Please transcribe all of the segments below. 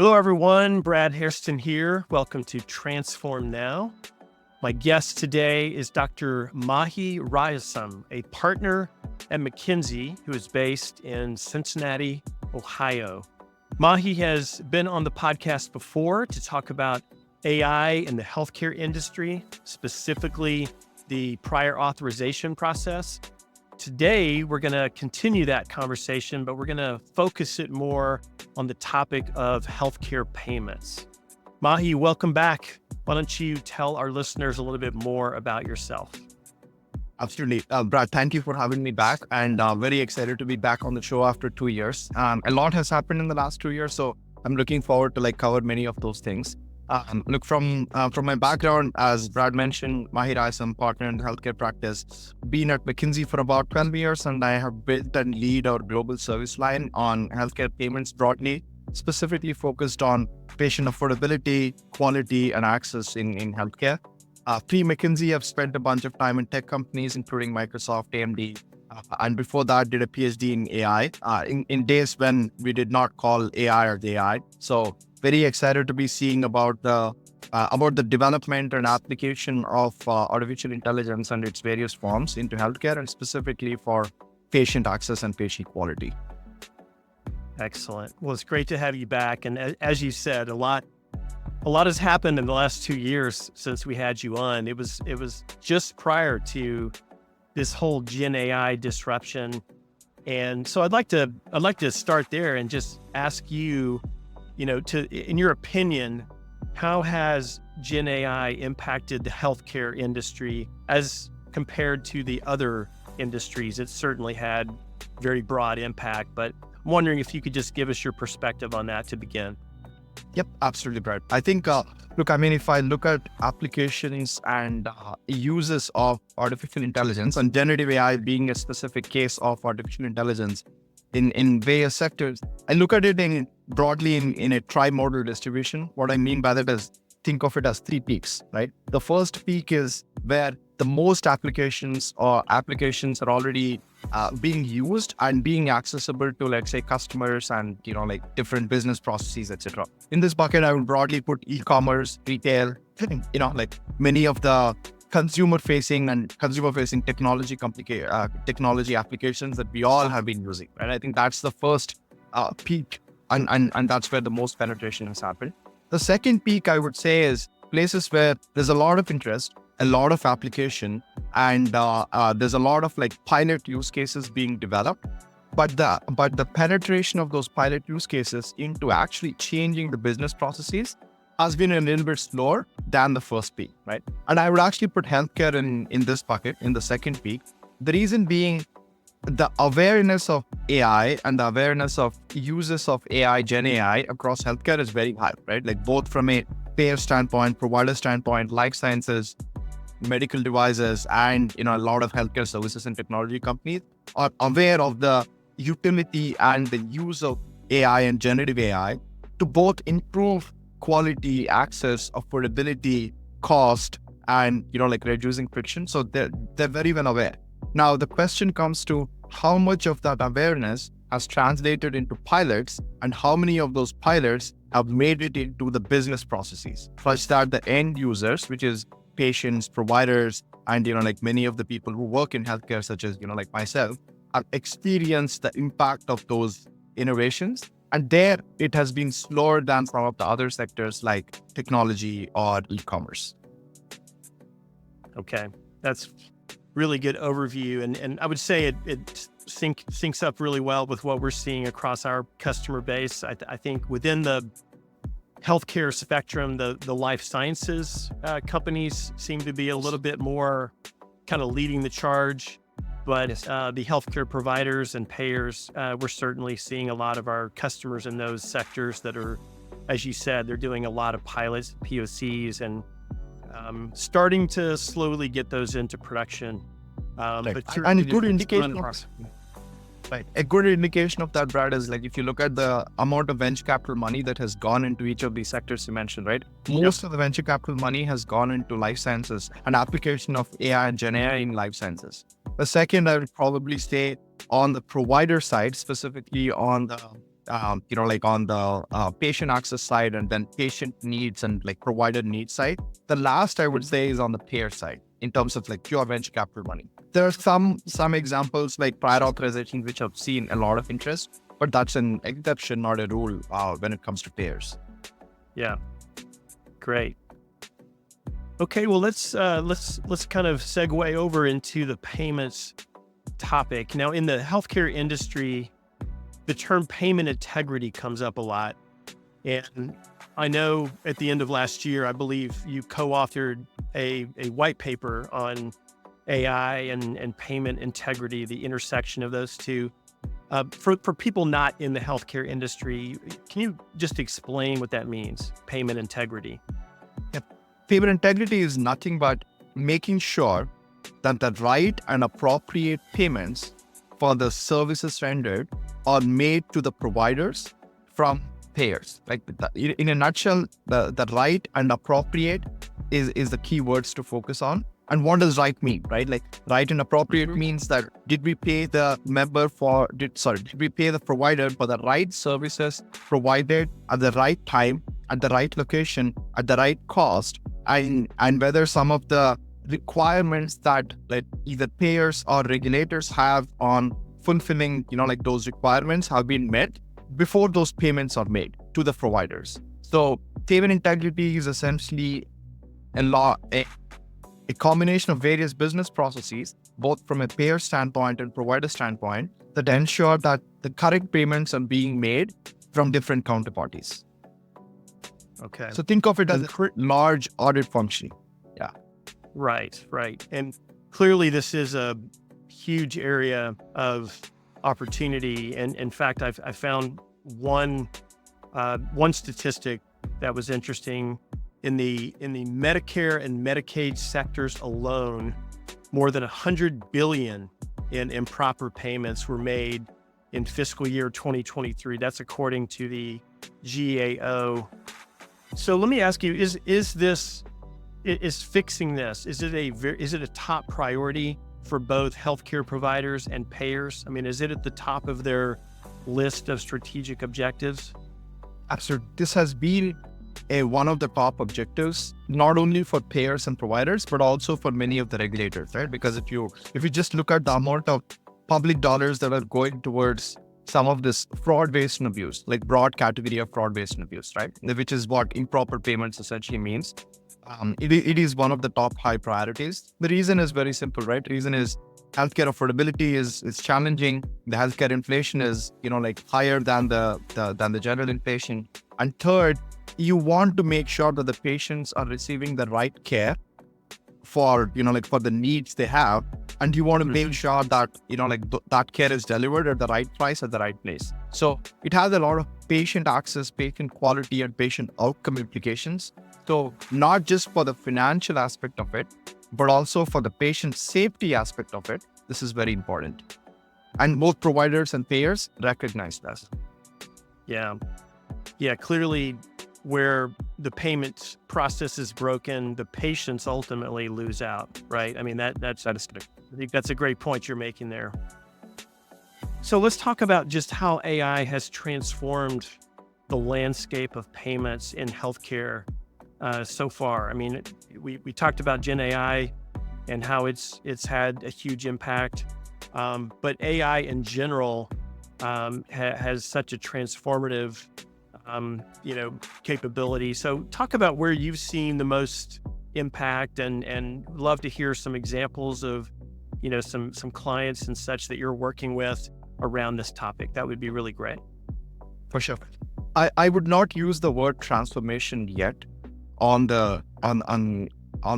Hello, everyone. Brad Hairston here. Welcome to Transform Now. My guest today is Dr. Mahi Rayasam, a partner at McKinsey who is based in Cincinnati, Ohio. Mahi has been on the podcast before to talk about AI in the healthcare industry, specifically the prior authorization process. Today, we're going to continue that conversation, but we're going to focus it more on the topic of healthcare payments. Mahi, welcome back. Why don't you tell our listeners a little bit more about yourself? Absolutely. Brad, thank you for having me back, and very excited to be back on the show after 2 years. A lot has happened in the last 2 years, so I'm looking forward to cover many of those things. Look, from my background, as Brad mentioned, Mahi Rayasam, partner in the healthcare practice, been at McKinsey for about 12 years, and I have built and lead our global service line on healthcare payments broadly, specifically focused on patient affordability, quality, and access in healthcare. Pre-McKinsey, I've spent a bunch of time in tech companies, including Microsoft, AMD, and before that, did a PhD in AI, in days when we did not call AI or the AI. So very excited to be seeing about the development and application of artificial intelligence and its various forms into healthcare, and specifically for patient access and patient quality. Excellent. Well, it's great to have you back. And as you said, a lot has happened in the last 2 years since we had you on. It was just prior to this whole GenAI disruption. And so I'd like to start there and just ask you, in your opinion, how has GenAI impacted the healthcare industry as compared to the other industries? It certainly had very broad impact, but I'm wondering if you could just give us your perspective on that to begin. Yep, absolutely, Brad. I think, if I look at applications and uses of artificial intelligence, and generative AI being a specific case of artificial intelligence in various sectors, I look at it broadly in a trimodal distribution. What I mean by that is, think of it as 3 peaks, right? The first peak is where the most applications are already being used and being accessible to, let's say, customers and, different business processes, etc. In this bucket, I would broadly put e-commerce, retail, many of the consumer-facing technology applications that we all have been using, right? I think that's the first peak, and that's where the most penetration has happened. The second peak, I would say, is places where there's a lot of interest, a lot of application, and there's a lot of pilot use cases being developed, but the penetration of those pilot use cases into actually changing the business processes has been a little bit slower than the first peak, right? And I would actually put healthcare in this bucket, in the second peak. The reason being, the awareness of AI and the awareness of uses of AI, Gen AI across healthcare is very high, right? Both from a payer standpoint, provider standpoint, life sciences, medical devices, and a lot of healthcare services and technology companies are aware of the utility and the use of AI and generative AI to both improve quality, access, affordability, cost, and reducing friction. So they're very well aware. Now the question comes to how much of that awareness has translated into pilots, and how many of those pilots have made it into the business processes, such that the end users, which is patients, providers, and many of the people who work in healthcare, such as myself, have experienced the impact of those innovations. And there, it has been slower than some of the other sectors like technology or e-commerce. Okay, that's really good overview. And I would say it syncs up really well with what we're seeing across our customer base. I think within the healthcare spectrum, the life sciences companies seem to be a little bit more kind of leading the charge. But the healthcare providers and payers, we're certainly seeing a lot of our customers in those sectors that are, as you said, they're doing a lot of pilots, POCs, and starting to slowly get those into production. And a good indication of that, Brad, is if you look at the amount of venture capital money that has gone into each of these sectors you mentioned, right? Most of the venture capital money has gone into life sciences and application of AI and Gen AI in life sciences. The second, I would probably say on the provider side, specifically on the like on the patient access side, and then patient needs and like provider needs side. The last I would say is on the payer side in terms of like pure venture capital money. There are some examples like prior authorization, which have seen a lot of interest, but that's an exception, not a rule when it comes to payers. Yeah, great. Okay, well let's kind of segue over into the payments topic. Now, in the healthcare industry, the term payment integrity comes up a lot. And I know at the end of last year, I believe you co-authored a white paper on AI and payment integrity, the intersection of those two. For people not in the healthcare industry, can you just explain what that means, payment integrity? Payment integrity is nothing but making sure that the right and appropriate payments for the services rendered are made to the providers from payers. Like in a nutshell, the right and appropriate is the key words to focus on. And what does right mean, right? Like right and appropriate means that did we pay the provider for the right services provided at the right time, at the right location, at the right cost, and whether some of the requirements that like either payers or regulators have on fulfilling, like those requirements have been met before those payments are made to the providers. So payment integrity is essentially a combination of various business processes, both from a payer standpoint and provider standpoint, that ensure that the correct payments are being made from different counterparties. Okay. So think of it as a large audit function. Yeah. Right. And clearly this is a huge area of opportunity. And in fact, I found one statistic that was interesting. In the Medicare and Medicaid sectors alone, more than $100 billion in improper payments were made in fiscal year 2023. That's according to the GAO. So let me ask you: Is fixing this? Is it a top priority for both healthcare providers and payers? I mean, is it at the top of their list of strategic objectives? Absolutely. This has been one of the top objectives, not only for payers and providers, but also for many of the regulators, right? Because if you just look at the amount of public dollars that are going towards some of this fraud, waste, and abuse, like broad category of fraud, waste, and abuse, right? Which is what improper payments essentially means. It is one of the top high priorities. The reason is very simple, right? The reason is healthcare affordability is challenging. The healthcare inflation is, like higher than the general inflation. And third, you want to make sure that the patients are receiving the right care for, for the needs they have. And you want to make sure that, that care is delivered at the right price at the right place. So it has a lot of patient access, patient quality, and patient outcome implications. So not just for the financial aspect of it, but also for the patient safety aspect of it, this is very important. And both providers and payers recognize that. Yeah, clearly where the payment process is broken, the patients ultimately lose out, right? I mean, I think that's a great point you're making there. So let's talk about just how AI has transformed the landscape of payments in healthcare so far. I mean, we talked about GenAI and how it's had a huge impact, but AI in general has such a transformative capability. So talk about where you've seen the most impact, and love to hear some examples of, some clients and such that you're working with around this topic. That would be really great. For sure. I would not use the word transformation yet on the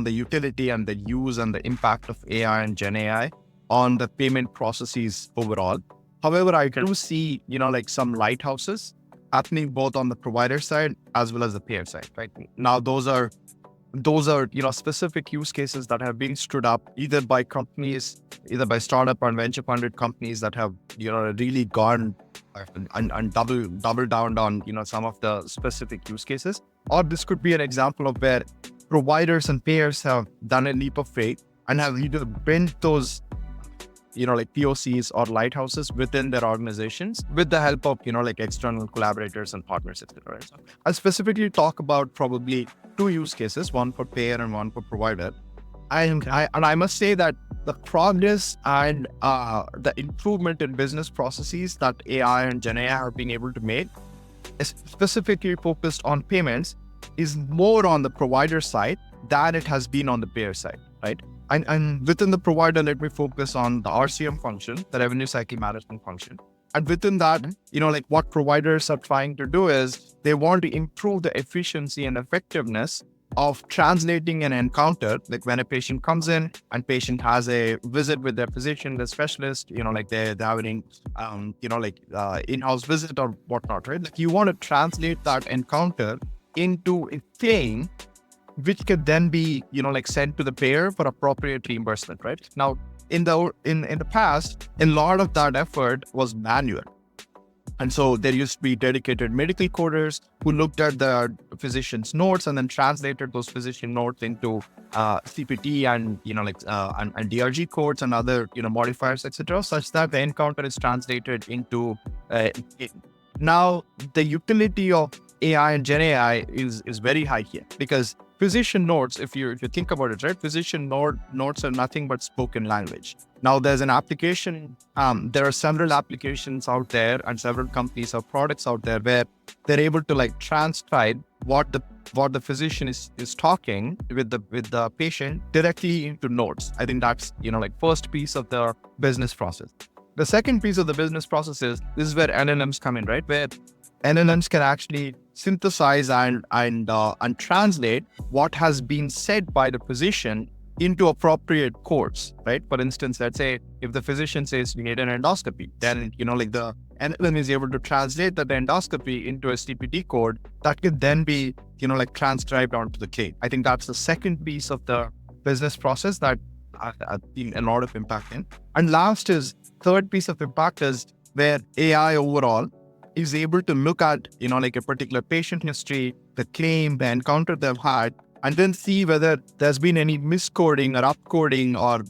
utility and the use and the impact of AI and GenAI on the payment processes overall. However, I do see, some lighthouses happening both on the provider side as well as the payer side, right? Now, those are specific use cases that have been stood up either by companies, either by startup or venture funded companies that have, really gone and double down on, some of the specific use cases. Or this could be an example of where providers and payers have done a leap of faith and have either built those like POCs or lighthouses within their organizations with the help of, like external collaborators and partners, etc. So I'll specifically talk about probably two use cases, one for payer and one for provider. I must say that the progress and the improvement in business processes that AI and GenAI have been able to make is specifically focused on payments is more on the provider side than it has been on the payer side, right? And within the provider, let me focus on the RCM function, the revenue cycle management function. And within that, like what providers are trying to do is they want to improve the efficiency and effectiveness of translating an encounter, like when a patient comes in and patient has a visit with their physician, the specialist, like they're having, in-house visit or whatnot, right? Like you want to translate that encounter into a claim, which could then be, like sent to the payer for appropriate reimbursement, right? Now, in the past, a lot of that effort was manual. And so there used to be dedicated medical coders who looked at the physician's notes and then translated those physician notes into CPT and and DRG codes and other modifiers, etc., such that the encounter is translated into. Now the utility of AI and GenAI is very high here because physician notes, if you think about it, right, physician notes are nothing but spoken language. Now there's an application, there are several applications out there and several companies or products out there where they're able to like transcribe what the physician is talking with the patient directly into notes. I think that's, like first piece of the business process. The second piece of the business process is, this is where LLMs come in, right? Where LLMs can actually synthesize and translate what has been said by the physician into appropriate codes, right? For instance, let's say if the physician says we need an endoscopy, then like the LLM is able to translate that endoscopy into a CPT code that can then be like transcribed onto the claim. I think that's the second piece of the business process that I've seen a lot of impact in. And last is third piece of impact is where AI overall is able to look at, like a particular patient history, the claim, the encounter they've had, and then see whether there's been any miscoding or upcoding or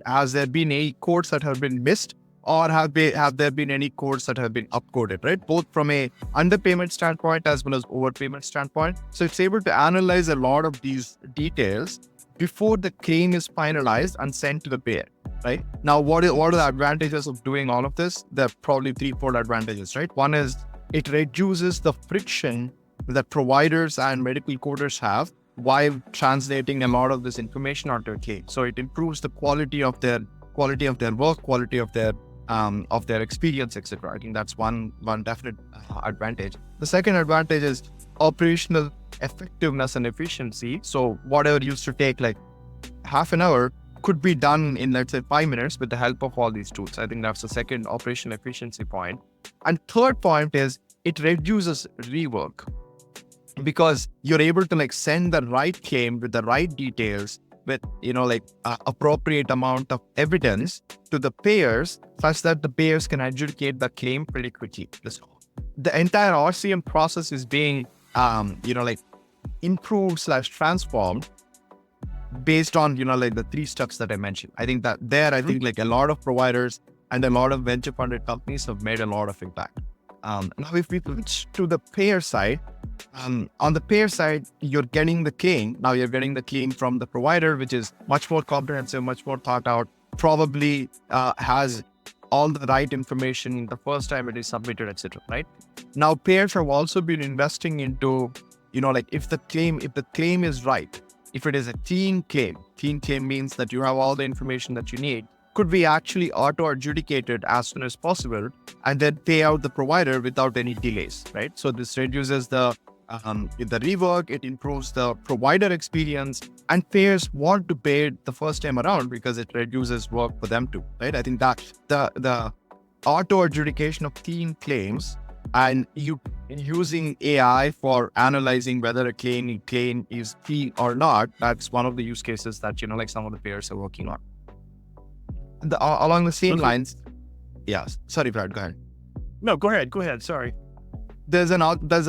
has there been any codes that have been missed or have there been any codes that have been upcoded, right? Both from a underpayment standpoint as well as overpayment standpoint. So it's able to analyze a lot of these details before the claim is finalized and sent to the payer. Right? Now, what are the advantages of doing all of this? There are probably threefold advantages, right? One is it reduces the friction that providers and medical coders have while translating a lot of this information onto a claim. So it improves the quality of their work, quality of their experience, etc. I think that's one definite advantage. The second advantage is operational effectiveness and efficiency. So whatever used to take like half an hour could be done in, let's say, 5 minutes with the help of all these tools. I think that's the second operational efficiency point. And third point is it reduces rework because you're able to like send the right claim with the right details with, appropriate amount of evidence to the payers such that the payers can adjudicate the claim pretty quickly. The entire RCM process is being, improved/transformed based on, like the three steps that I mentioned. I think that I think like a lot of providers and a lot of venture funded companies have made a lot of impact. Now, if we switch to the payer side, on the payer side, you're getting the claim. Now you're getting the claim from the provider, which is much more comprehensive, much more thought out, probably has all the right information the first time it is submitted, etc. Right? Now, payers have also been investing into, if the claim is right, if it is a clean claim means that you have all the information that you need, could be actually auto-adjudicated as soon as possible and then pay out the provider without any delays, right? So this reduces the rework, it improves the provider experience, and payers want to pay it the first time around because it reduces work for them too, right? I think that the auto-adjudication of clean claims and using AI for analyzing whether a claim is clean or not, that's one of the use cases that, like some of the payers are working on. Along the same lines, sorry, Brad, go ahead. No, go ahead. Sorry. There's a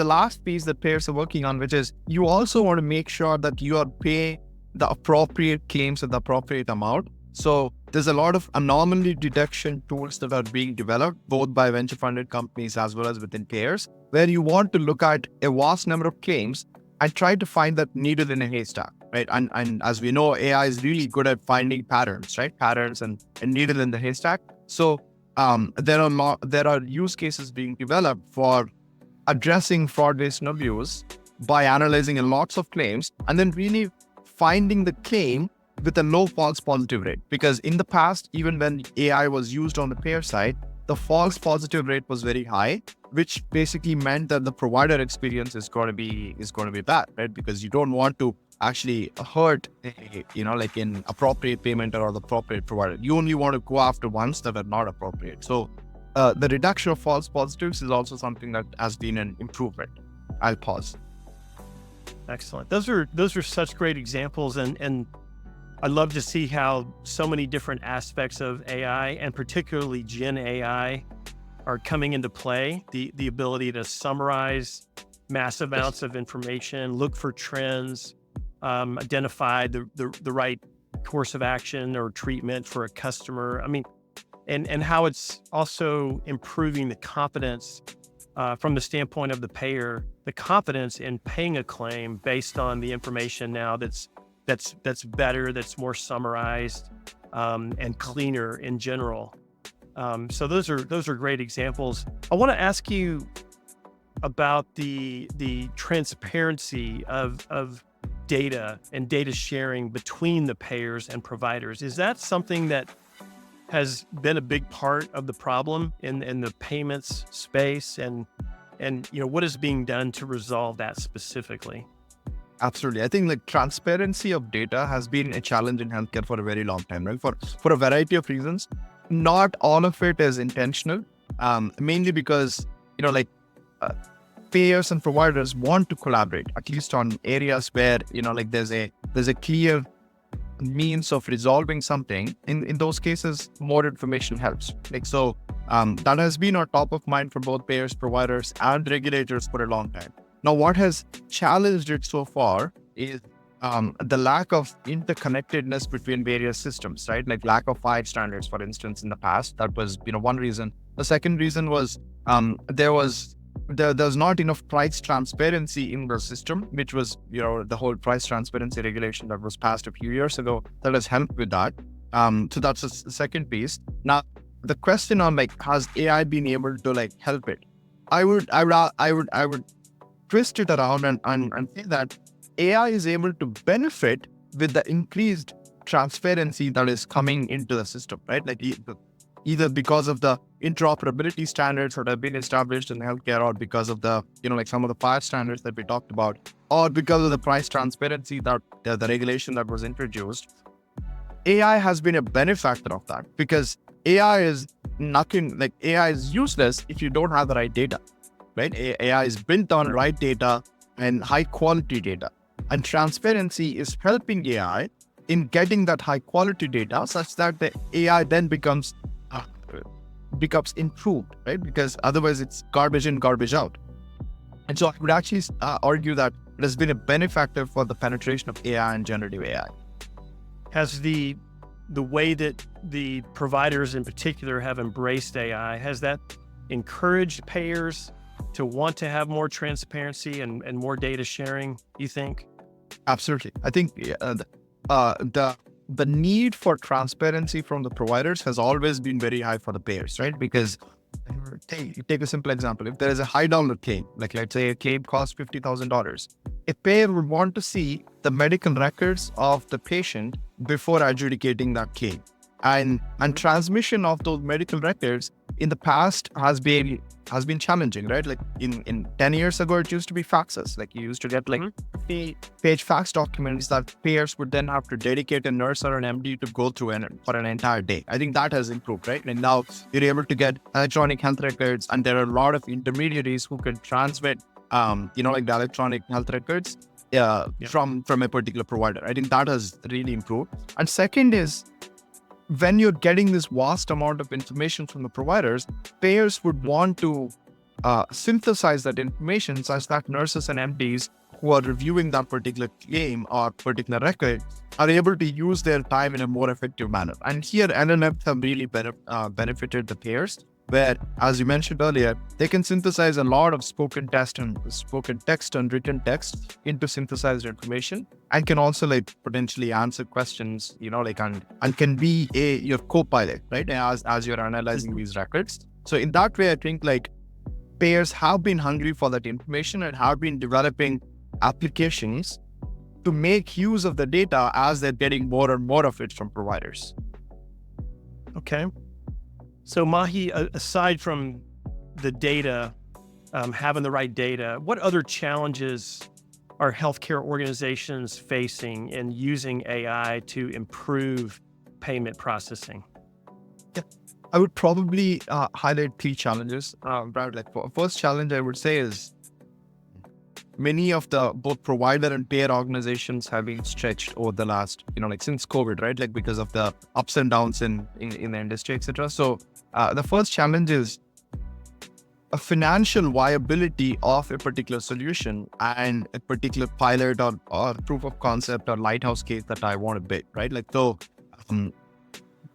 last piece that payers are working on, which is you also want to make sure that you are paying the appropriate claims at the appropriate amount So there's a lot of anomaly detection tools that are being developed, both by venture funded companies as well as within payers, where you want to look at a vast number of claims and try to find that needle in a haystack, right? And as we know, AI is really good at finding patterns, right? Patterns and needle in the haystack. So there are use cases being developed for addressing fraud, waste, and abuse by analyzing lots of claims and then really finding the claim with a low false positive rate. Because in the past, even when AI was used on the payer side, the false positive rate was very high, which basically meant that the provider experience is going to be bad, right? Because you don't want to actually hurt, like in appropriate payment or the appropriate provider. You only want to go after ones that are not appropriate. So the reduction of false positives is also something that has been an improvement. I'll pause. Excellent. Those are such great examples, and I love to see how so many different aspects of AI, and particularly GenAI, are coming into play. The ability to summarize massive amounts of information, look for trends, identify the right course of action or treatment for a customer. I mean, and how it's also improving the confidence from the standpoint of the payer, the confidence in paying a claim based on the information now that's better, that's more summarized, and cleaner in general. So those are great examples. I want to ask you about the transparency of data and data sharing between the payers and providers. Is that something that has been a big part of the problem in the payments space, and what is being done to resolve that specifically? Absolutely. I think like transparency of data has been a challenge in healthcare for a very long time, right? For a variety of reasons. Not all of it is intentional, mainly because, payers and providers want to collaborate, at least on areas where, there's a clear means of resolving something. In those cases, more information helps. That has been our top of mind for both payers, providers, and regulators for a long time. Now, what has challenged it so far is the lack of interconnectedness between various systems, right? Like lack of FHIR standards, for instance, in the past. That was, one reason. The second reason was there's not enough price transparency in the system, which was, the whole price transparency regulation that was passed a few years ago that has helped with that. So that's the second piece. Now, the question on has AI been able to help it? I would twist it around and say that AI is able to benefit with the increased transparency that is coming into the system, right? Either because of the interoperability standards that have been established in healthcare, or because of the, some of the FHIR standards that we talked about, or because of the price transparency that the regulation that was introduced. AI has been a benefactor of that, because AI is useless if you don't have the right data, right? AI is built on right data and high quality data, and transparency is helping AI in getting that high quality data such that the AI then becomes improved, right? Because otherwise it's garbage in, garbage out. And so I would actually argue that it has been a benefactor for the penetration of AI and generative AI. Has the way that the providers in particular have embraced AI, has that encouraged payers to want to have more transparency and more data sharing, you think? Absolutely. I think the need for transparency from the providers has always been very high for the payers, right? Because take a simple example. If there is a high dollar claim, like let's say a claim costs $50,000, a payer would want to see the medical records of the patient before adjudicating that claim. And transmission of those medical records in the past has been challenging, right? Like in 10 years ago, it used to be faxes. Like you used to get 50-page fax documents that payers would then have to dedicate a nurse or an MD to go through for an entire day. I think that has improved, right? And now you're able to get electronic health records, and there are a lot of intermediaries who can transmit, the electronic health records from a particular provider. I think that has really improved. And second is, when you're getting this vast amount of information from the providers, payers would want to synthesize that information such that nurses and MDs who are reviewing that particular claim or particular record are able to use their time in a more effective manner. And here LLMs have really benefited the payers, where, as you mentioned earlier, they can synthesize a lot of spoken text and written text into synthesized information, and can also like potentially answer questions, and can be your co-pilot, right? As you're analyzing these records. So in that way, I think like payers have been hungry for that information and have been developing applications to make use of the data as they're getting more and more of it from providers. Okay. So Mahi, aside from the data, having the right data, what other challenges are healthcare organizations facing in using AI to improve payment processing? Yeah, I would probably highlight 3 challenges. Brad, first challenge I would say is many of the both provider and payer organizations have been stretched over the last, since COVID, right? Like because of the ups and downs in the industry, etc. So the first challenge is a financial viability of a particular solution and a particular pilot or proof of concept or lighthouse case that I want to build, right?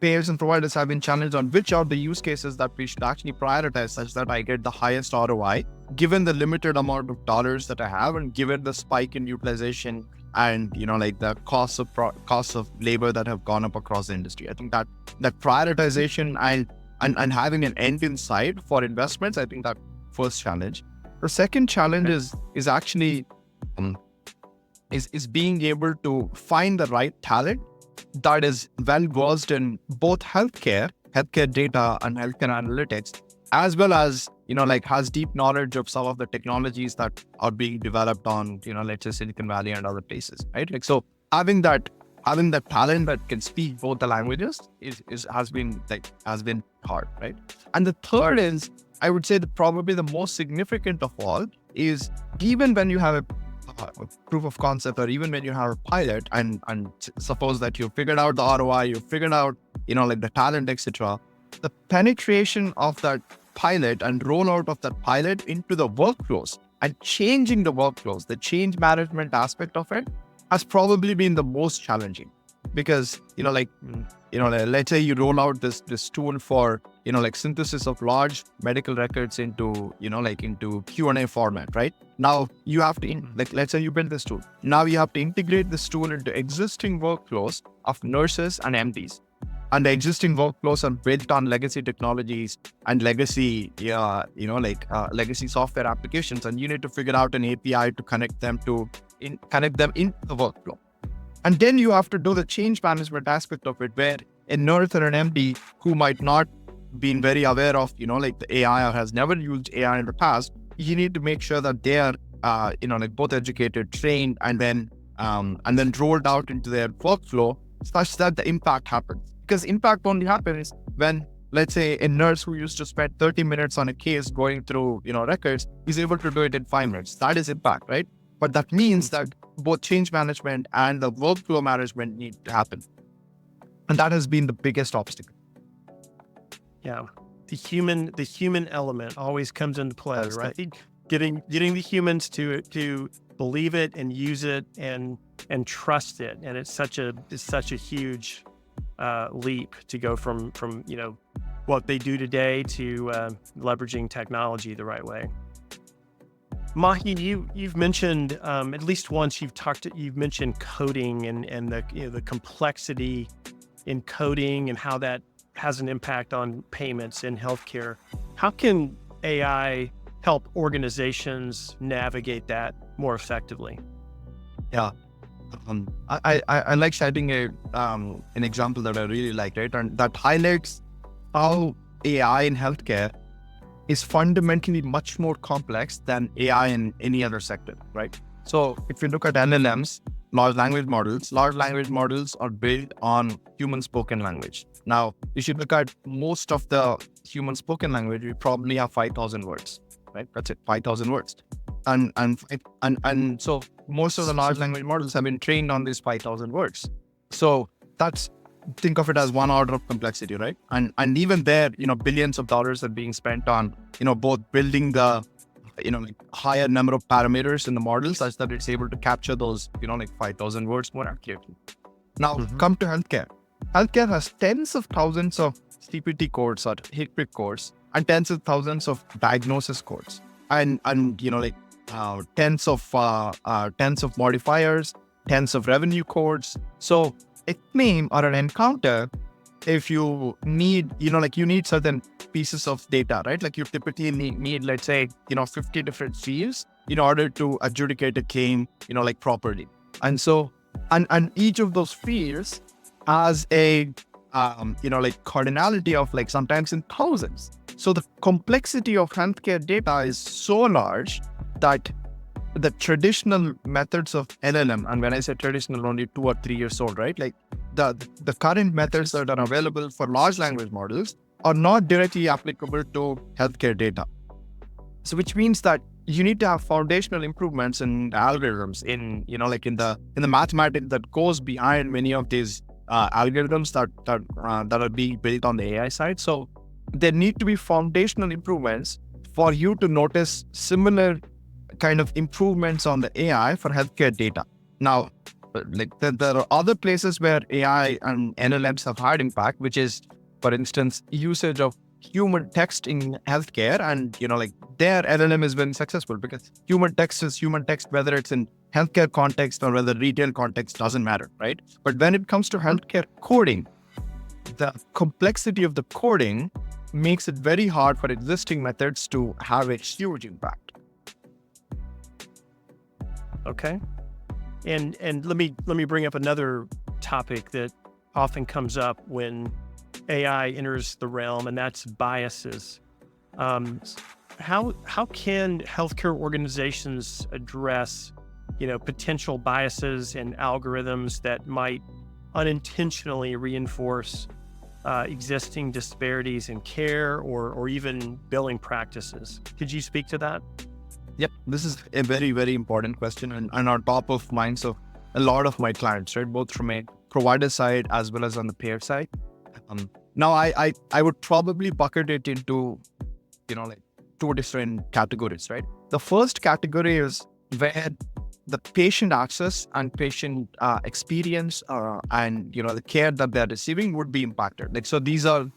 Payers and providers have been challenged on which are the use cases that we should actually prioritize such that I get the highest ROI, given the limited amount of dollars that I have and given the spike in utilization and, the cost of labor that have gone up across the industry. I think that prioritization and having an end in sight for investments, I think that first challenge. The second challenge is actually is being able to find the right talent that is well versed in both healthcare data and healthcare analytics, as well as, has deep knowledge of some of the technologies that are being developed on, let's say Silicon Valley and other places, right? So having that talent that can speak both the languages has been hard, right? And the third is, I would say that probably the most significant of all is even when you have a proof of concept, or even when you have a pilot and suppose that you figured out the ROI, you figured out, the talent, etc. The penetration of that pilot and rollout of that pilot into the workflows and changing the workflows, the change management aspect of it has probably been the most challenging. Because, let's say you roll out this tool for, synthesis of large medical records into, into Q&A format, right? Now you have to, let's say you build this tool. Now you have to integrate this tool into existing workflows of nurses and MDs. And the existing workflows are built on legacy technologies and legacy, legacy software applications. And you need to figure out an API to connect them into the workflow. And then you have to do the change management aspect of it, where a nurse or an MD who might not been very aware of, the AI or has never used AI in the past, you need to make sure that they are, both educated, trained, and then rolled out into their workflow such that the impact happens. Because impact only happens when, let's say, a nurse who used to spend 30 minutes on a case going through, records is able to do it in 5 minutes. That is impact, right? But that means that both change management and the workflow management need to happen. And that has been the biggest obstacle. Yeah. The human element always comes into play, That's right? Getting the humans to believe it and use it and trust it. And it's such a huge leap to go from what they do today to leveraging technology the right way. Mahi, you've mentioned at least once you've mentioned coding and the complexity in coding and how that has an impact on payments in healthcare. How can AI help organizations navigate that more effectively? Yeah, I like citing an example that I really like, right? And that highlights how AI in healthcare is fundamentally much more complex than AI in any other sector, right? So if you look at LLMs, large language models are built on human spoken language. Now, if you look at most of the human spoken language, we probably have 5,000 words, right? That's it, 5,000 words. And so most of the large language models have been trained on these 5,000 words. So that's think of it as one order of complexity, right? And even there, billions of dollars are being spent on, both building the, like higher number of parameters in the model such that it's able to capture those, like 5,000 words more accurately. Now, come to healthcare. Healthcare has tens of thousands of CPT codes or HCPCS codes and tens of thousands of diagnosis codes and tens of modifiers, tens of revenue codes. So a claim or an encounter, if you need, you need certain pieces of data, right? Like you typically need let's say, 50 different fields in order to adjudicate a claim, properly. And so, and each of those fields has a, cardinality of sometimes in thousands. So the complexity of healthcare data is so large that the traditional methods of LLM, and when I say traditional, only 2 or 3 years old, right? Like the current methods that are available for large language models are not directly applicable to healthcare data. So which means that you need to have foundational improvements in algorithms, in the mathematics that goes behind many of these algorithms that are being built on the AI side. So there need to be foundational improvements for you to notice similar kind of improvements on the AI for healthcare data. Now, there are other places where AI and LLMs have had impact, which is, for instance, usage of human text in healthcare. And, their LLM is very successful because human text is human text, whether it's in healthcare context or whether retail context, doesn't matter, right? But when it comes to healthcare coding, the complexity of the coding makes it very hard for existing methods to have a huge impact. Okay. And let me bring up another topic that often comes up when AI enters the realm, and that's biases. How can healthcare organizations address, potential biases and algorithms that might unintentionally reinforce existing disparities in care or even billing practices? Could you speak to that? Yep, this is a very, very important question and on top of minds of a lot of my clients, right? Both from a provider side as well as on the payer side. Now, I would probably bucket it into, 2 different categories, right? The first category is where the patient access and patient experience and, the care that they're receiving would be impacted. So these are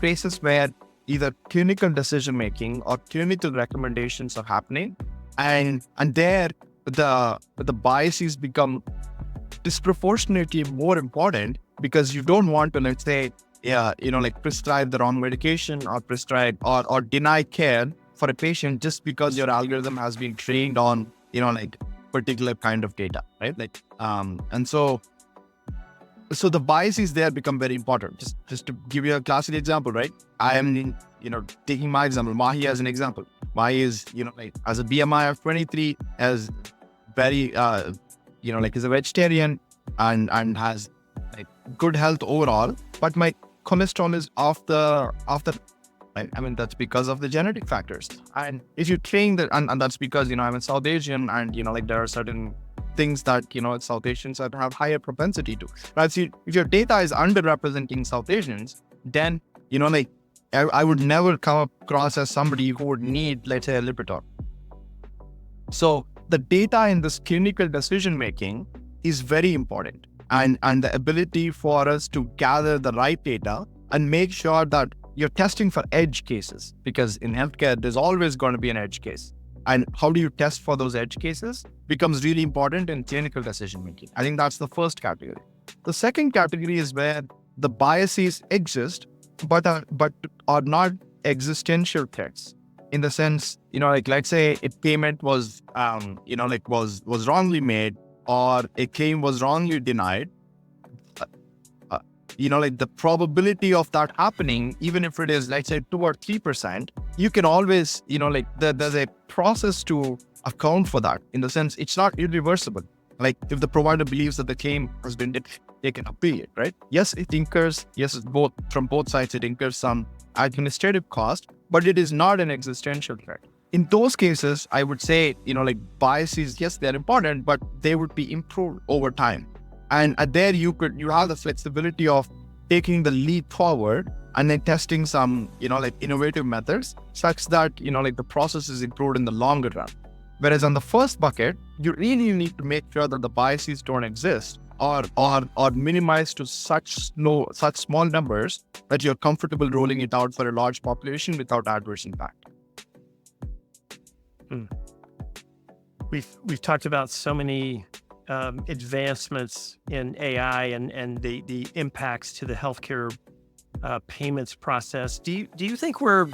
places where either clinical decision-making or clinical recommendations are happening. And there, the biases become disproportionately more important because you don't want to, let's say, prescribe the wrong medication or prescribe or deny care for a patient just because your algorithm has been trained on, particular kind of data, right? And so the biases there become very important. Just to give you a classic example, right? I am, taking my example, Mahi as an example. Mahi is, as a BMI of 23, as very, is a vegetarian and has good health overall, but my cholesterol is off the right? I mean, that's because of the genetic factors. And if you train that, and that's because, I'm a South Asian and, there are certain things that, South Asians have higher propensity to, right? So if your data is underrepresenting South Asians, then, I would never come across as somebody who would need, let's say, a Lipitor. So the data in this clinical decision-making is very important. And the ability for us to gather the right data and make sure that you're testing for edge cases, because in healthcare, there's always going to be an edge case. And how do you test for those edge cases becomes really important in clinical decision-making. I think that's the first category. The second category is where the biases exist, but are not existential threats. In the sense, let's say a payment was, was wrongly made or a claim was wrongly denied. The probability of that happening, even if it is, let's say, 2 or 3%, you can always, there's a process to account for that. In the sense, it's not irreversible. Like if the provider believes that the claim has been they can appeal it, right? Yes, it incurs, from both sides, it incurs some administrative cost, but it is not an existential threat. In those cases, I would say, biases, yes, they're important, but they would be improved over time. And there you have the flexibility of taking the leap forward and then testing some, like innovative methods such that, like the process is improved in the longer run. Whereas on the first bucket, you really need to make sure that the biases don't exist or minimized to such small numbers that you're comfortable rolling it out for a large population without adverse impact. We've talked about so many advancements in AI and the impacts to the healthcare payments process. Do you think we're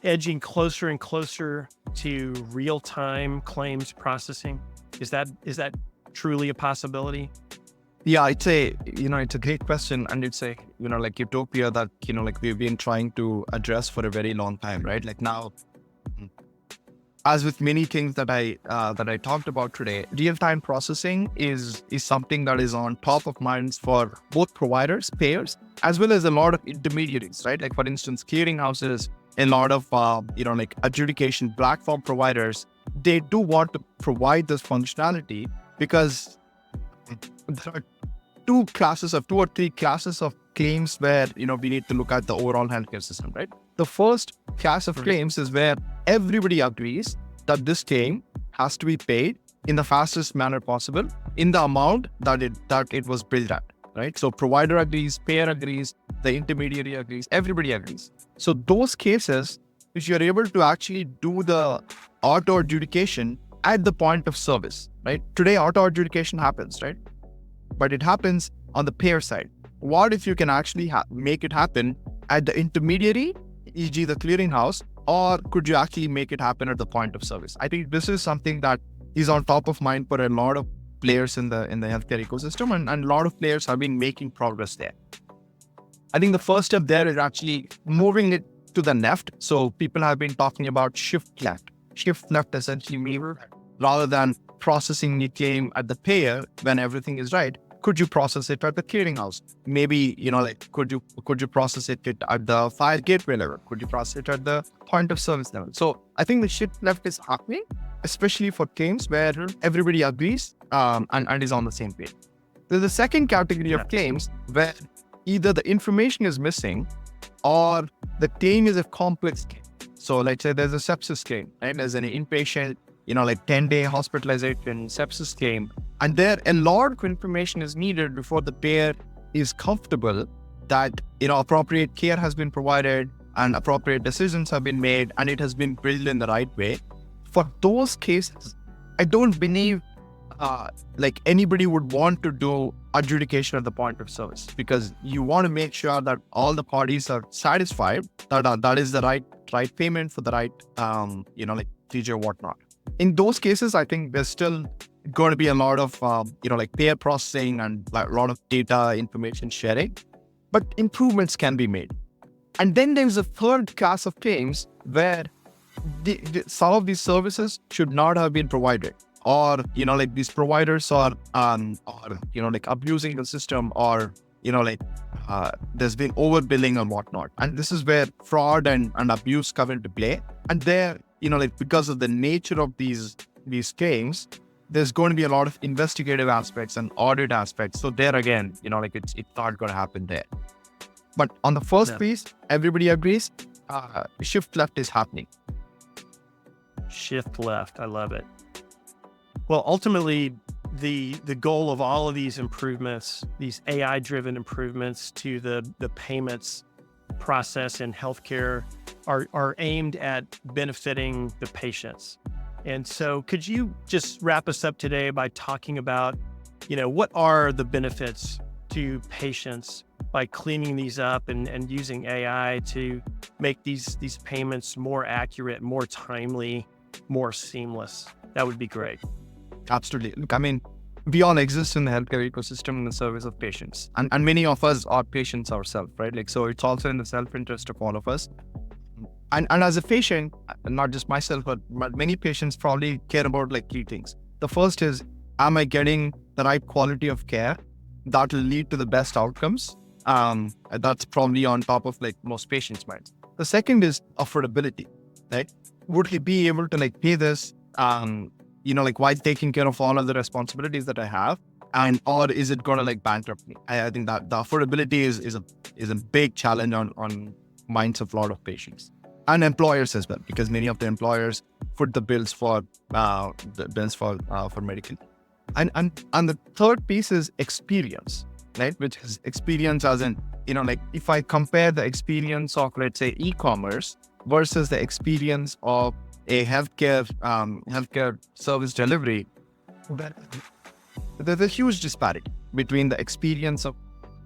edging closer and closer to real-time claims processing? Is that truly a possibility? Yeah, it's a great question, and it's a like utopia that like we've been trying to address for a very long time, right? Like now, as with many things that I talked about today, real-time processing is something that is on top of minds for both providers, payers, as well as a lot of intermediaries, right? Like for instance, clearinghouses, a lot of like adjudication platform providers, they do want to provide this functionality because there are two or three classes of claims where we need to look at the overall healthcare system, right? The first class of claims is where everybody agrees that this claim has to be paid in the fastest manner possible in the amount that it was billed at, right? So provider agrees, payer agrees, the intermediary agrees, everybody agrees. So those cases, if you're able to actually do the auto adjudication at the point of service, right? Today, auto adjudication happens, right? But it happens on the payer side. What if you can actually make it happen at the intermediary, e.g. the clearinghouse, or could you actually make it happen at the point of service? I think this is something that is on top of mind for a lot of players in the healthcare ecosystem, and a lot of players have been making progress there. I think the first step there is actually moving it to the left. So people have been talking about shift left. Shift left essentially means rather than processing the claim at the payer when everything is right, could you process it at the clearinghouse? Maybe, like could you process it at the file gateway level? Could you process it at the point of service level? So I think the shift left is happening, especially for claims where everybody agrees and is on the same page. There's a second category of claims where either the information is missing or the claim is a complex claim. So let's say there's a sepsis claim, right? There's an inpatient, like 10-day hospitalization sepsis claim. And there a lot of information is needed before the payer is comfortable that, appropriate care has been provided and appropriate decisions have been made and it has been billed in the right way. For those cases, I don't believe like anybody would want to do adjudication at the point of service, because you want to make sure that all the parties are satisfied that is the right payment for the right like procedure, whatnot. In those cases, I think there's still going to be a lot of like payer processing and like a lot of data information sharing, but improvements can be made. And then there's a third class of claims where some of these services should not have been provided, or like these providers are like abusing the system, or like there's been overbilling and whatnot. And this is where fraud and abuse come into play. And there, like because of the nature of these claims, there's going to be a lot of investigative aspects and audit aspects. So there again, like it's not going to happen there. But on the first piece, everybody agrees, shift left is happening. Shift left. I love it. Well, ultimately, the goal of all of these improvements, these AI-driven improvements to the payments process in healthcare are aimed at benefiting the patients. And so could you just wrap us up today by talking about, what are the benefits to patients by cleaning these up and using AI to make these payments more accurate, more timely, more seamless? That would be great. Absolutely. Look, I mean, we all exist in the healthcare ecosystem in the service of patients. And many of us are patients ourselves, right? Like, so it's also in the self-interest of all of us. And as a patient, not just myself, but many patients probably care about like three things. The first is, am I getting the right quality of care that will lead to the best outcomes? That's probably on top of like most patients' minds. The second is affordability, right? Would he be able to like pay this, like while taking care of all of the responsibilities that I have? and or is it going to like bankrupt me? I think that the affordability is a big challenge on minds of a lot of patients and employers as well, because many of the employers foot the bills for medical. And the third piece is experience, right? Which is experience as in, like if I compare the experience of, let's say, e-commerce versus the experience of a healthcare service delivery, there's a huge disparity between the experience of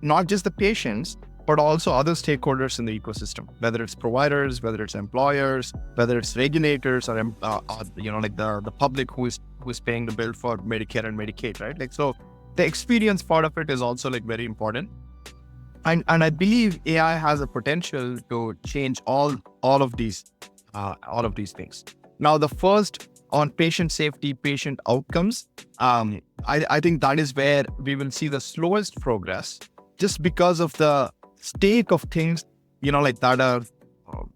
not just the patients, but also other stakeholders in the ecosystem, whether it's providers, whether it's employers, whether it's regulators, or like the public who is paying the bill for Medicare and Medicaid, right? Like, so the experience part of it is also like very important. And I believe AI has a potential to change all of these things. Now, the first on patient safety, patient outcomes, I think that is where we will see the slowest progress, just because of the state of things, like that are,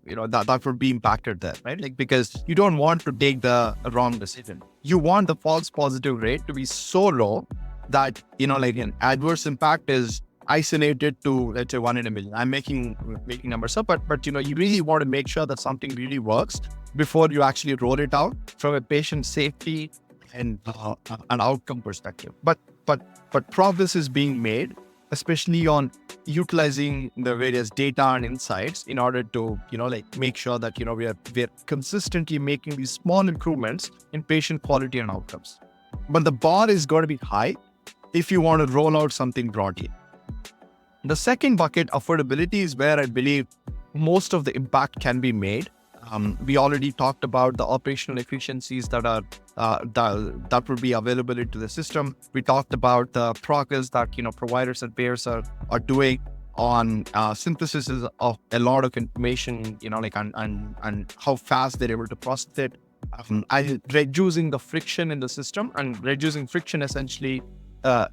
that would be impacted there, right? Like, because you don't want to take the wrong decision. You want the false positive rate to be so low that, like an adverse impact is isolated to, let's say, 1 in a million. I'm making numbers up, but you really want to make sure that something really works before you actually roll it out from a patient safety and an outcome perspective. But progress is being made, especially on utilizing the various data and insights in order to, like make sure that, we are consistently making these small improvements in patient quality and outcomes. But the bar is going to be high if you want to roll out something broadly. The second bucket, affordability, is where I believe most of the impact can be made. We already talked about the operational efficiencies that are that would be available into the system. We talked about the progress that providers and payers are doing on synthesis of a lot of information, like and how fast they're able to process it. And reducing the friction in the system, and reducing friction essentially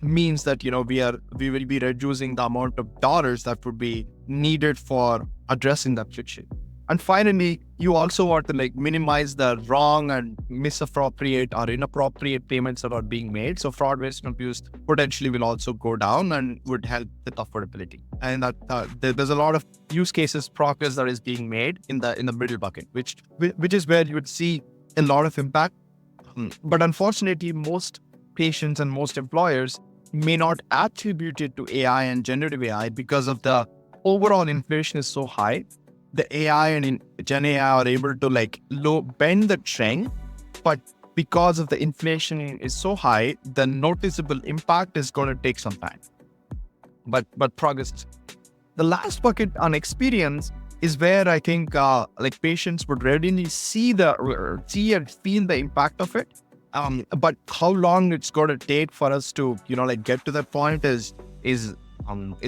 means that we will be reducing the amount of dollars that would be needed for addressing that friction. And finally, you also want to like minimize the wrong and misappropriate or inappropriate payments that are being made. So fraud, waste, and abuse potentially will also go down and would help with affordability. And that there's a lot of use cases progress that is being made in the middle bucket, which is where you would see a lot of impact. But unfortunately, most patients and most employers may not attribute it to AI and generative AI because of the overall inflation is so high. The AI and GenAI are able to like bend the trend, but because of the inflation is so high, the noticeable impact is going to take some time. But progress. The last bucket on experience is where I think like patients would readily see and feel the impact of it. But how long it's going to take for us to like get to that point is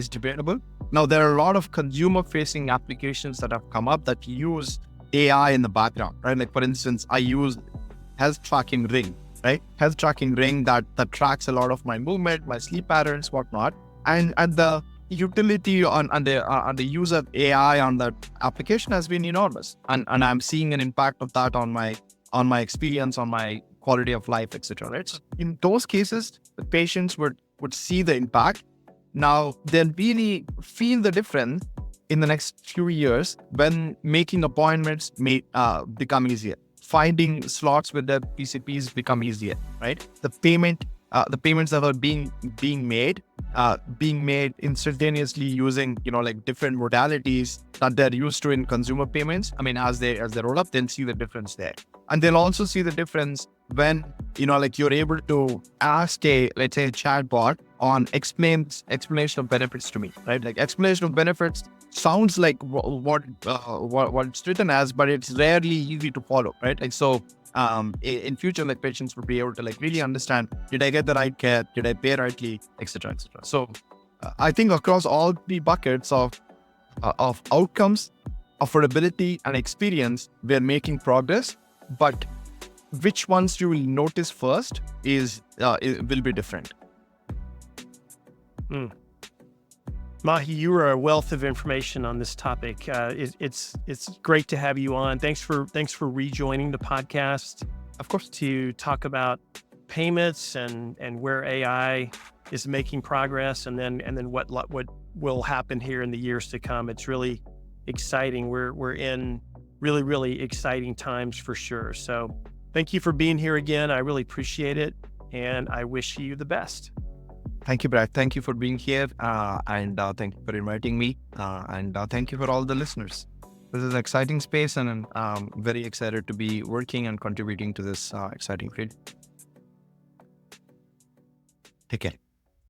debatable. Now, there are a lot of consumer-facing applications that have come up that use AI in the background, right? Like, for instance, I use health tracking ring, right? Health tracking ring that tracks a lot of my movement, my sleep patterns, whatnot. And the utility on the use of AI on that application has been enormous. And I'm seeing an impact of that on my experience, on my quality of life, etc. Right? So in those cases, the patients would see the impact. Now, they'll really feel the difference in the next few years when making appointments may become easier. Finding slots with the PCPs become easier, right? The payments that are being made instantaneously using like different modalities that they're used to in consumer payments. I mean, as they roll up, they'll see the difference there, and they'll also see the difference when like you're able to ask let's say a chatbot on explanation of benefits to me, right? Like explanation of benefits sounds like what it's written as, but it's rarely easy to follow, right? Like so. In future, like patients would be able to like really understand: did I get the right care? Did I pay rightly, etc., etc. So, I think across all three buckets of outcomes, affordability, and experience, we're making progress. But which ones you will notice first it will be different. Mahi, you are a wealth of information on this topic. It's great to have you on. Thanks for rejoining the podcast. Of course, to talk about payments and where AI is making progress, and then what will happen here in the years to come. It's really exciting. We're in really, really exciting times for sure. So thank you for being here again. I really appreciate it, and I wish you the best. Thank you, Brad. Thank you for being here, and thank you for inviting me, and thank you for all the listeners. This is an exciting space, and I'm very excited to be working and contributing to this exciting field. Take care.